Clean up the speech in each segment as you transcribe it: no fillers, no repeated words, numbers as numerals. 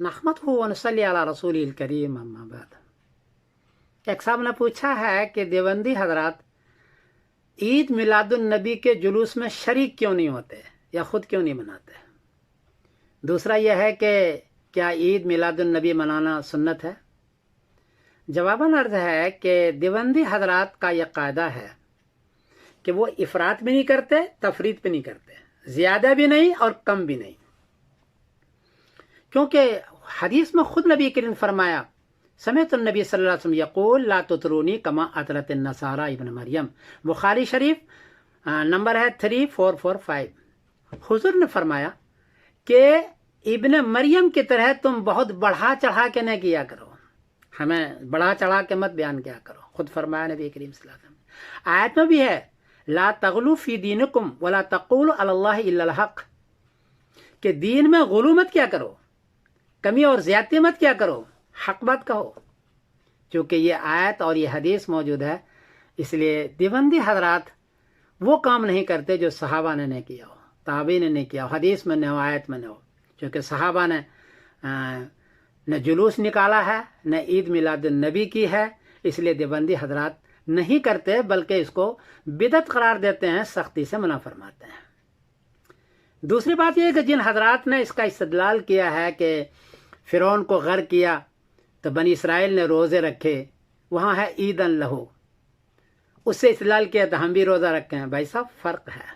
نحمده ونصلی علی رسول الکریم اما بعد۔ ایک صاحب نے پوچھا ہے کہ دیوبندی حضرات عید میلاد النبی کے جلوس میں شریک کیوں نہیں ہوتے یا خود کیوں نہیں مناتے؟ دوسرا یہ ہے کہ کیا عید میلاد النبی منانا سنت ہے؟ جواباً عرض ہے کہ دیوبندی حضرات کا یہ قاعدہ ہے کہ وہ افراط بھی نہیں کرتے، تفریط بھی نہیں کرتے، زیادہ بھی نہیں اور کم بھی نہیں، کیونکہ حدیث میں خود نبی کریم فرمایا، سمعت النبی صلی اللہ علیہ وسلم یقول لا تطرونی کما اطرت النصارى ابن مریم، بخاری شریف نمبر ہے 3445۔ حضور نے فرمایا کہ ابن مریم کی طرح تم بہت بڑھا چڑھا کے نہ کیا کرو، ہمیں بڑھا چڑھا کے مت بیان کیا کرو، خود فرمایا نبی کریم صلی اللہ علیہ وسلم۔ آیت میں بھی ہے لا تغلو فی دینکم ولا تقولوا علی اللہ الا الحق، کہ دین میں غلو مت کیا کرو، کمی اور زیادتی مت کیا کرو، حق بات کہو۔ چونکہ یہ آیت اور یہ حدیث موجود ہے، اس لیے دیوبندی حضرات وہ کام نہیں کرتے جو صحابہ نے نہیں کیا ہو، تابعین نے نہیں کیا ہو، حدیث میں نہ ہو، آیت میں نہ ہو۔ چونکہ صحابہ نے نہ جلوس نکالا ہے، نہ عید میلاد النبی کی ہے، اس لیے دیوبندی حضرات نہیں کرتے، بلکہ اس کو بدعت قرار دیتے ہیں، سختی سے منع فرماتے ہیں۔ دوسری بات یہ ہے کہ جن حضرات نے اس کا استدلال کیا ہے کہ فرعون کو غرق کیا تو بنی اسرائیل نے روزے رکھے، وہاں ہے عیدن لہو، اس سے استدلال کیا تو ہم بھی روزہ رکھے ہیں۔ بھائی صاحب فرق ہے،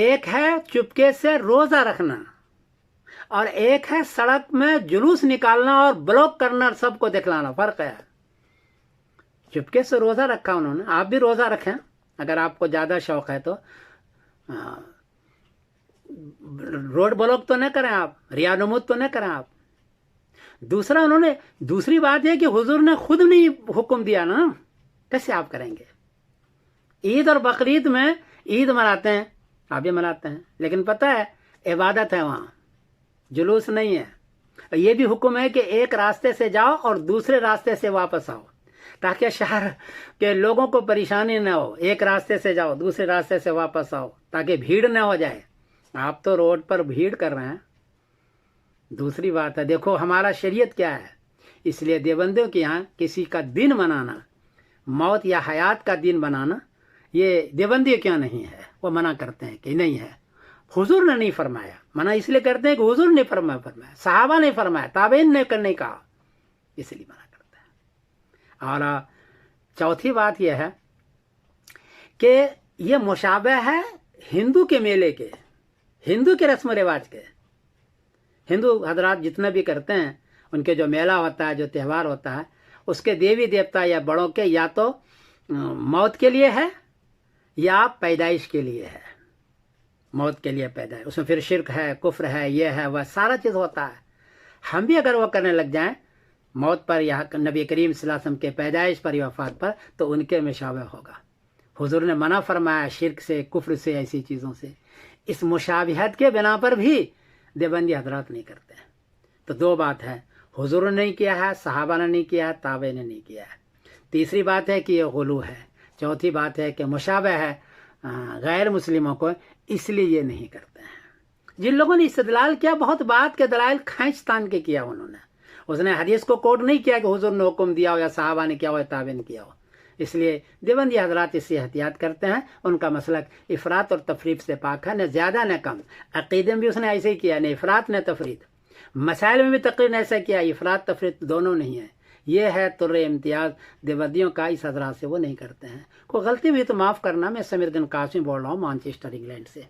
ایک ہے چپکے سے روزہ رکھنا اور ایک ہے سڑک میں جلوس نکالنا اور بلاک کرنا، سب کو دکھلانا، فرق ہے۔ چپکے سے روزہ رکھا انہوں نے، آپ بھی روزہ رکھیں اگر آپ کو زیادہ شوق ہے تو، روڈ بلاک تو نہ کریں آپ، ریا نمود تو نہ کریں آپ۔ دوسرا انہوں نے دوسری بات یہ کہ حضور نے خود نہیں حکم دیا نا، کیسے آپ کریں گے؟ عید اور بقرعید میں عید مناتے ہیں، آپ بھی مناتے ہیں، لیکن پتہ ہے عبادت ہے، وہاں جلوس نہیں ہے۔ یہ بھی حکم ہے کہ ایک راستے سے جاؤ اور دوسرے راستے سے واپس آؤ، تاکہ شہر کے لوگوں کو پریشانی نہ ہو۔ ایک راستے سے جاؤ، دوسرے راستے سے واپس آؤ، تاکہ بھیڑ نہ ہو جائے۔ آپ تو روڈ پر بھیڑ کر رہے ہیں۔ دوسری بات ہے، دیکھو ہمارا شریعت کیا ہے، اس لیے دیوبندیوں کے یہاں کسی کا دن منانا، موت یا حیات کا دن بنانا، یہ دیوبندیوں کے یہاں نہیں ہے، وہ منع کرتے ہیں کہ نہیں ہے، حضور نے نہیں فرمایا۔ منع اس لیے کرتے ہیں کہ حضور نے فرمایا، صحابہ نے فرمایا، تابعین نے نہیں کہا، اس لیے منع کرتے ہیں۔ اور چوتھی بات یہ ہے کہ یہ مشابہ ہے ہندو کے میلے کے، ہندو کے رسم و رواج کے۔ ہندو حضرات جتنا بھی کرتے ہیں، ان کے جو میلہ ہوتا ہے، جو تہوار ہوتا ہے، اس کے دیوی دیوتا یا بڑوں کے یا تو موت کے لیے ہے یا پیدائش کے لیے ہے۔ موت کے لیے پیدائش، اس میں پھر شرک ہے، کفر ہے، یہ ہے، وہ سارا چیز ہوتا ہے۔ ہم بھی اگر وہ کرنے لگ جائیں موت پر یا نبی کریم صلی اللہ علیہ وسلم کے پیدائش پر یا وفات پر، تو ان کے مشابہ ہوگا۔ حضور نے منع فرمایا شرک سے، کفر سے، ایسی چیزوں سے۔ اس مشابہت کے بنا پر بھی دیوبندی حضرات نہیں کرتے ہیں۔ تو دو بات ہے، حضور نے نہیں کیا ہے، صحابہ نے نہیں کیا ہے، تابعین نے نہیں کیا ہے۔ تیسری بات ہے کہ یہ غلو ہے۔ چوتھی بات ہے کہ مشابہ ہے غیر مسلموں کو، اس لیے یہ نہیں کرتے ہیں۔ جن لوگوں نے استدلال کیا، بہت بات کے دلائل کھینچ تان کے کیا انہوں نے، اس نے حدیث کو کوٹ نہیں کیا کہ حضور نے حکم دیا ہو یا صحابہ نے کیا ہو یا تابعین نے کیا ہو۔ اس لیے دیوبندی حضرات اس سے احتیاط کرتے ہیں، ان کا مسلک افراط اور تفریط سے پاک ہے، نہ زیادہ نہ کم۔ عقیدے میں بھی اس نے ایسے ہی کیا، نہ افراط نہ تفریط۔ مسائل میں بھی تقریباً ایسا کیا، افراط تفریط دونوں نہیں ہے۔ یہ ہے طر امتیاز دیوبندیوں کا، اس حضرات سے وہ نہیں کرتے ہیں۔ کوئی غلطی بھی تو معاف کرنا۔ میں سمیر الدین قاسمی بول رہا ہوں، مانچسٹر انگلینڈ سے۔